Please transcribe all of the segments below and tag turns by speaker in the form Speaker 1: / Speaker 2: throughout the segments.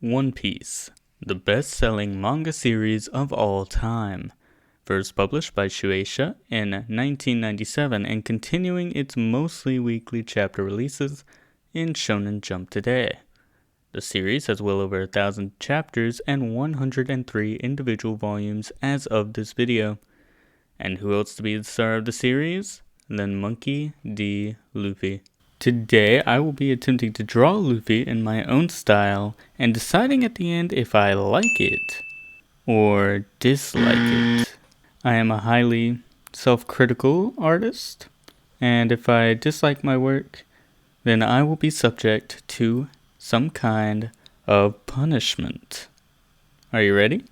Speaker 1: One Piece, the best-selling manga series of all time. First published by Shueisha in 1997 and continuing its mostly weekly chapter releases in Shonen Jump today. The series has well over 1,000 chapters and 103 individual volumes as of this video. And who else to be the star of the series than Monkey D. Luffy. Today, I will be attempting to draw Luffy in my own style and deciding at the end if I like it or dislike it. I am a highly self-critical artist, and if I dislike my work, then I will be subject to some kind of punishment. Are you ready?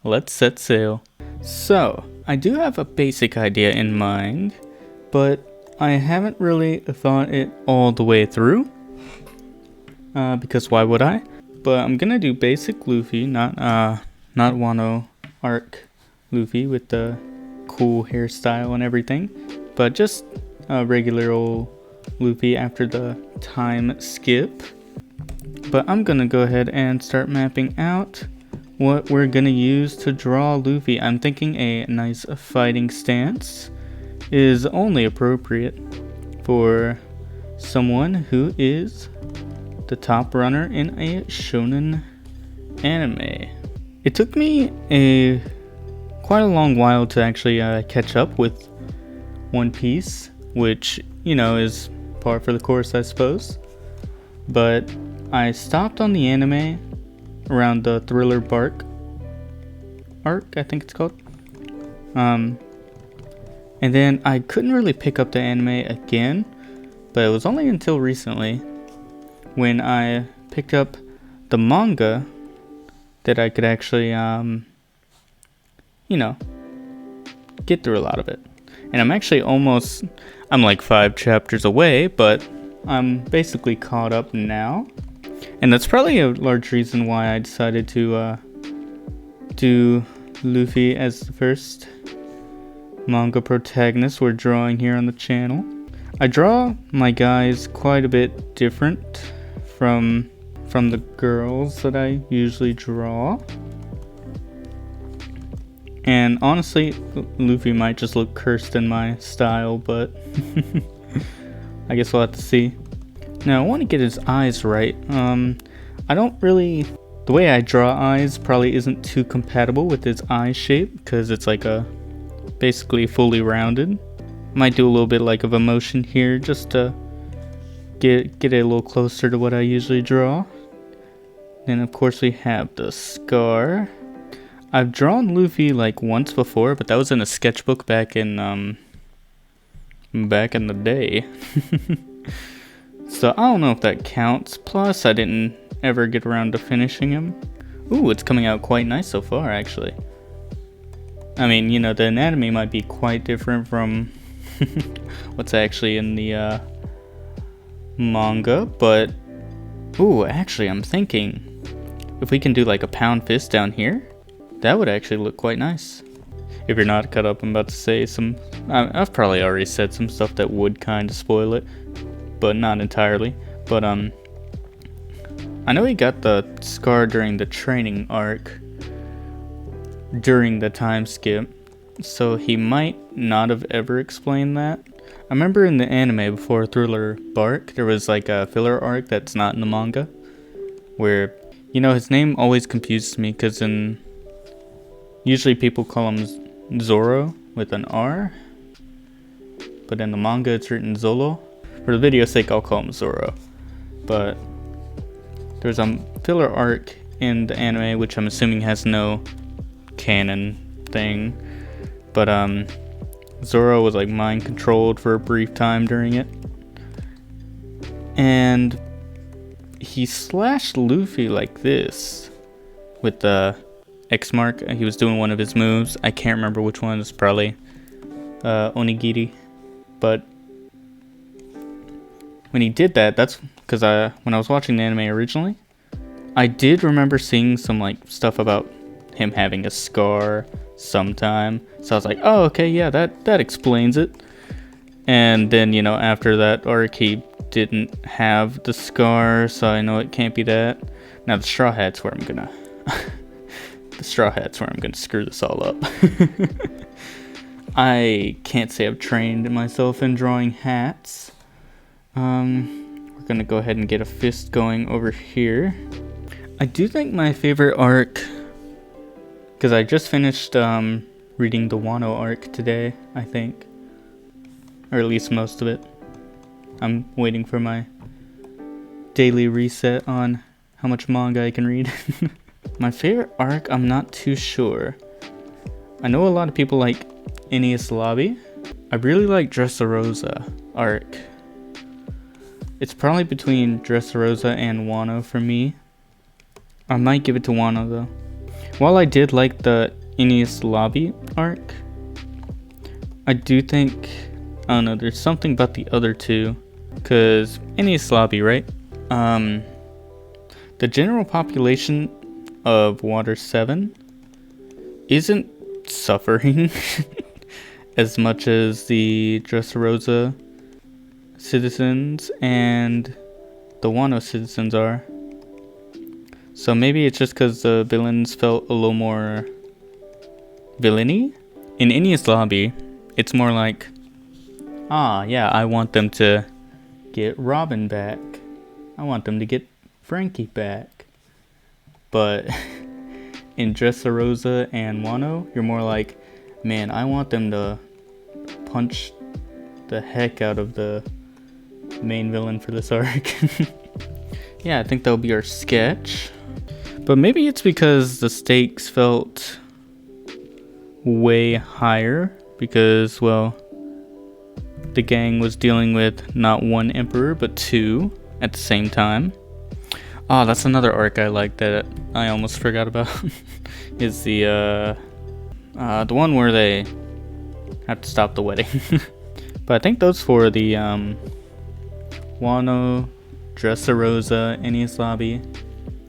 Speaker 1: Let's set sail. So, I do have a basic idea in mind, but I haven't really thought it all the way through, because why would I? But I'm gonna do basic Luffy, not Wano arc Luffy with the cool hairstyle and everything, but just a regular old Luffy after the time skip. But I'm gonna go ahead and start mapping out what we're gonna use to draw Luffy. I'm thinking a nice fighting stance is only appropriate for someone who is the top runner in a shonen anime. It took me quite a long while to actually catch up with One Piece, which, you know, is par for the course, I suppose. But I stopped on the anime around the Thriller Bark arc, I think it's called. And then I couldn't really pick up the anime again, but it was only until recently when I picked up the manga that I could actually, get through a lot of it. And I'm actually I'm like 5 chapters away, but I'm basically caught up now. And that's probably a large reason why I decided to do Luffy as the first manga protagonist we're drawing here on the channel. I draw my guys quite a bit different from the girls that I usually draw. And honestly, Luffy might just look cursed in my style, but I guess we'll have to see. Now, I want to get his eyes right. The way I draw eyes probably isn't too compatible with his eye shape, because it's like basically fully rounded. Might do a little bit like of a motion here just to get it a little closer to what I usually draw. Then of course we have the scar. I've drawn Luffy like once before, but that was in a sketchbook back in the day. So I don't know if that counts. Plus I didn't ever get around to finishing him. Ooh, it's coming out quite nice so far actually. I mean, you know, the anatomy might be quite different from what's actually in the manga, but ooh, actually I'm thinking if we can do like a pound fist down here, that would actually look quite nice. If you're not caught up, I'm about to say I've probably already said some stuff that would kind of spoil it, but not entirely. But I know he got the scar during the training arc, during the time skip, so he might not have ever explained that. I remember in the anime before Thriller Bark, there was like a filler arc that's not in the manga, where, you know, his name always confuses me because usually people call him Zoro with an R, but in the manga it's written Zolo. For the video's sake, I'll call him Zoro. But there's a filler arc in the anime, which I'm assuming has no canon thing, but Zoro was like mind controlled for a brief time during it, and he slashed Luffy like this with the X mark. He was doing one of his moves. I can't remember which one. It's probably Onigiri, but when he did that, that's because when I was watching the anime originally, I did remember seeing some like stuff about him having a scar sometime, so I was like, oh, okay, yeah, that explains it. And then, you know, after that arc he didn't have the scar, so I know it can't be that. Now the Straw Hat's where I'm gonna screw this all up. I can't say I've trained myself in drawing hats. We're gonna go ahead and get a fist going over here. I do think my favorite arc, because I just finished reading the Wano arc today, I think, or at least most of it. I'm waiting for my daily reset on how much manga I can read. My favorite arc, I'm not too sure. I know a lot of people like Enies Lobby. I really like Dressrosa arc. It's probably between Dressrosa and Wano for me. I might give it to Wano though. While I did like the Enies Lobby arc, I do think, I don't know, there's something about the other two. Cause Enies Lobby, right? The general population of Water 7 isn't suffering as much as the Dressrosa citizens and the Wano citizens are. So maybe it's just because the villains felt a little more villainy. In Enies Lobby, it's more like, yeah, I want them to get Robin back. I want them to get Frankie back. But in Dressrosa and Wano, you're more like, man, I want them to punch the heck out of the main villain for this arc. Yeah, I think that'll be our sketch. But maybe it's because the stakes felt way higher because, well, the gang was dealing with not one emperor, but two at the same time. Oh, that's another arc I like that I almost forgot about. Is the one where they have to stop the wedding. But I think those four, the Wano, Dressrosa, Enies Lobby,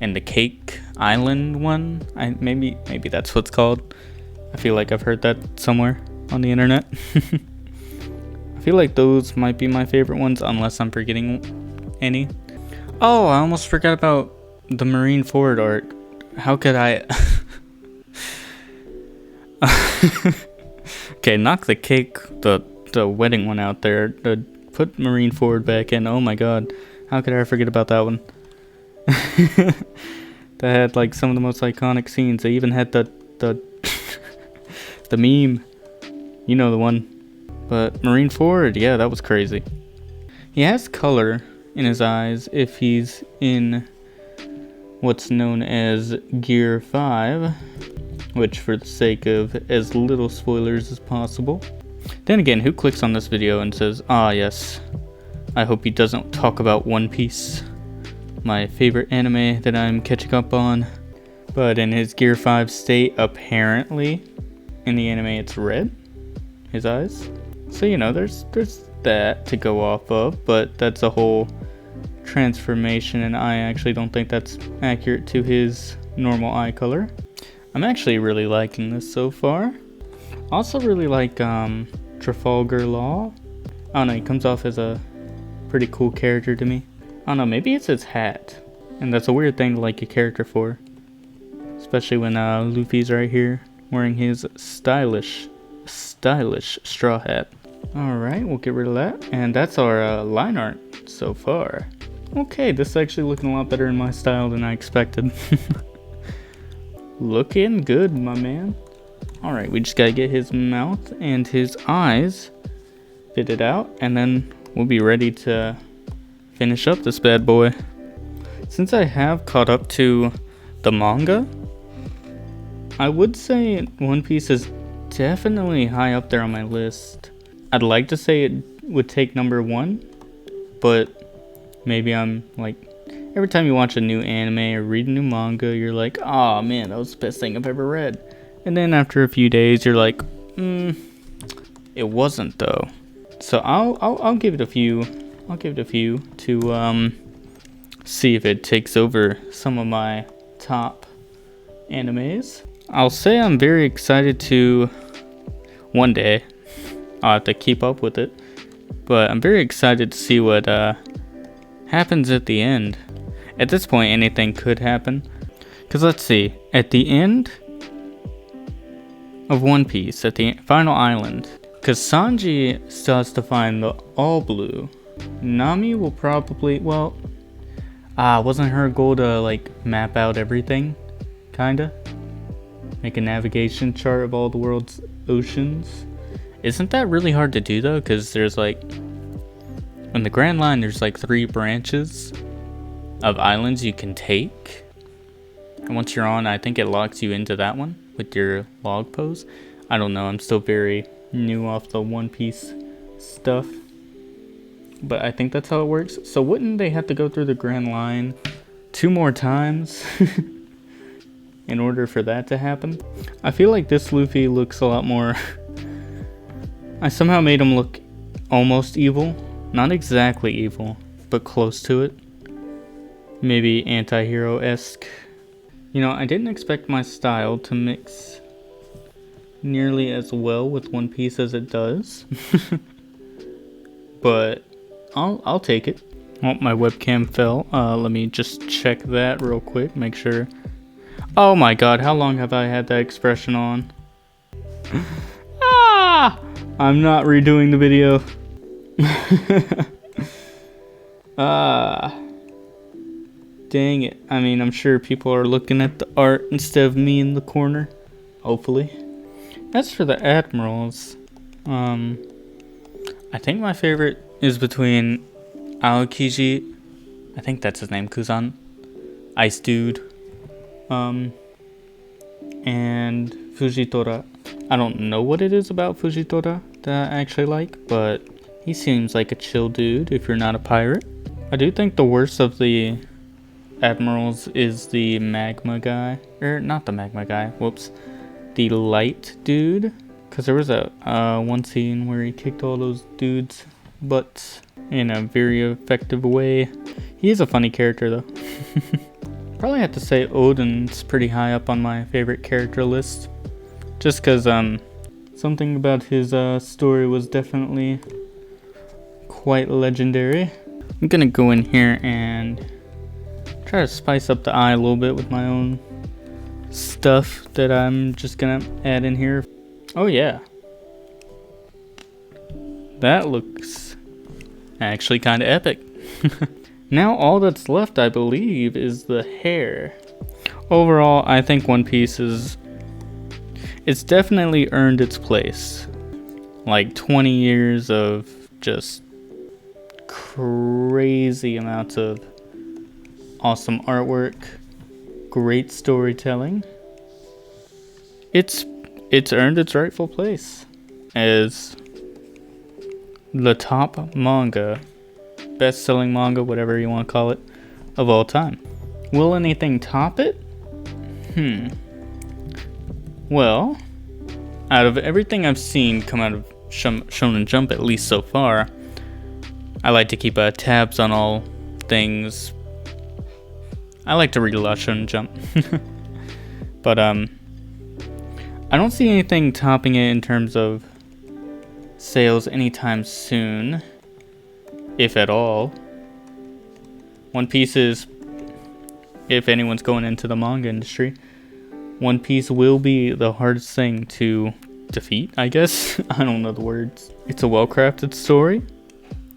Speaker 1: and the Cake Island one. Maybe that's what's called. I feel like I've heard that somewhere on the internet. I feel like those might be my favorite ones, unless I'm forgetting any. Oh, I almost forgot about the Marineford arc. How could I? Okay, knock the cake, the wedding one out there. Put Marineford back in. Oh my god, how could I forget about that one? That had like some of the most iconic scenes. They even had the the meme. You know the one. But Marineford, yeah, that was crazy. He has color in his eyes if he's in what's known as Gear 5, which for the sake of as little spoilers as possible. Then again, who clicks on this video and says, yes, I hope he doesn't talk about One Piece, my favorite anime that I'm catching up on. But in his Gear 5 state, apparently, in the anime it's red, his eyes. So, you know, there's that to go off of, but that's a whole transformation, and I actually don't think that's accurate to his normal eye color. I'm actually really liking this so far. Also really like Trafalgar Law. I don't know, he comes off as a pretty cool character to me. I don't know, maybe it's his hat, and that's a weird thing to like a character for, especially when Luffy's right here wearing his stylish straw hat. Alright, we'll get rid of that, and that's our line art so far. Okay, this is actually looking a lot better in my style than I expected. Looking good, my man. Alright, we just gotta get his mouth and his eyes fitted out, and then we'll be ready to finish up this bad boy. Since I have caught up to the manga, I would say One Piece is definitely high up there on my list. I'd like to say it would take number 1, but maybe I'm like, every time you watch a new anime or read a new manga, you're like, oh man, that was the best thing I've ever read. And then after a few days, you're like, it wasn't though. So I'll give it a few. I'll give it a few to see if it takes over some of my top animes. I'll say I'm very excited to one day. I'll have to keep up with it, but I'm very excited to see what happens at the end. At this point, anything could happen. Because let's see, at the end of One Piece, at the final island, because Sanji still has to find the all blue, Nami will probably, well, wasn't her goal to like map out everything, kinda? Make a navigation chart of all the world's oceans? Isn't that really hard to do though? Because there's like, in the Grand Line, there's like 3 branches of islands you can take. And once you're on, I think it locks you into that one with your log pose. I don't know, I'm still very new off the One Piece stuff. But I think that's how it works. So wouldn't they have to go through the Grand Line 2 more times in order for that to happen? I feel like this Luffy looks a lot more... I somehow made him look almost evil. Not exactly evil, but close to it. Maybe anti-hero-esque. You know, I didn't expect my style to mix nearly as well with One Piece as it does. But I'll take it. Oh, my webcam fell. Let me just check that real quick, make sure. Oh my god, how long have I had that expression on? I'm not redoing the video. Dang it. I mean, I'm sure people are looking at the art instead of me in the corner. Hopefully. As for the admirals, I think my favorite is between Aokiji, I think that's his name, Kuzan, Ice Dude, and Fujitora. I don't know what it is about Fujitora that I actually like, but he seems like a chill dude if you're not a pirate. I do think the worst of the admirals is the magma guy, or not the magma guy, whoops, the light dude, because there was a one scene where he kicked all those dudes' butts in a very effective way. He is a funny character though. Probably have to say Odin's pretty high up on my favorite character list, just because something about his story was definitely quite legendary. I'm gonna go in here and try to spice up the eye a little bit with my own stuff that I'm just gonna add in here. Oh yeah, that looks actually kind of epic. Now all that's left, I believe, is the hair. Overall, I think One Piece it's definitely earned its place. Like 20 years of just crazy amounts of awesome artwork, great storytelling. It's earned its rightful place as the top manga, best-selling manga, whatever you want to call it, of all time. Will anything top it? Well, out of everything I've seen come out of Shonen Jump, at least so far, I like to keep tabs on all things. I like to read a lot of Shonen Jump. But I don't see anything topping it in terms of sales anytime soon, if at all. One Piece is, if anyone's going into the manga industry, One Piece will be the hardest thing to defeat, I guess. I don't know the words. It's a well-crafted story,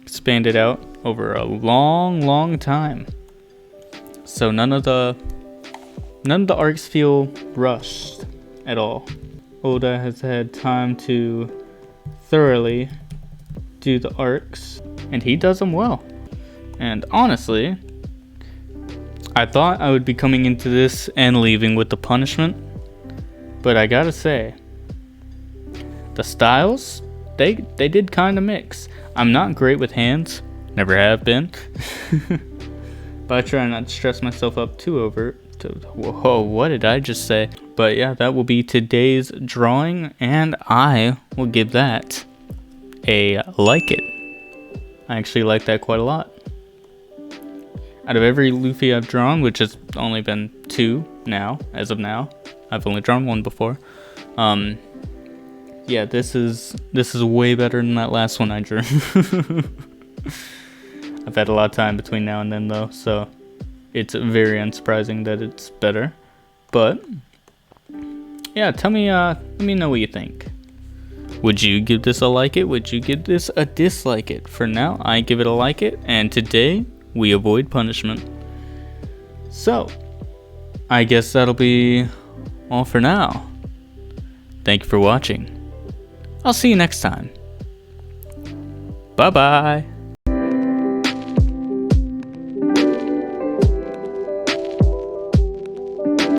Speaker 1: expanded out over a long time. So none of the arcs feel rushed at all. Oda has had time to thoroughly do the arcs, and he does them well. And honestly, I thought I would be coming into this and leaving with the punishment, but I gotta say, the styles, they did kind of mix. I'm not great with hands, never have been, but I try not to stress myself up too over. Whoa, what did I just say? But yeah, that will be today's drawing, and I will give that a like it. I actually like that quite a lot. Out of every Luffy I've drawn, which has only been 2 now, as of now, I've only drawn 1 before. Yeah, this is way better than that last one I drew. I've had a lot of time between now and then though, so it's very unsurprising that it's better. But yeah, tell me, let me know what you think. Would you give this a like it? Would you give this a dislike it? For now, I give it a like it, and today we avoid punishment. So, I guess that'll be all for now. Thank you for watching. I'll see you next time. Bye bye.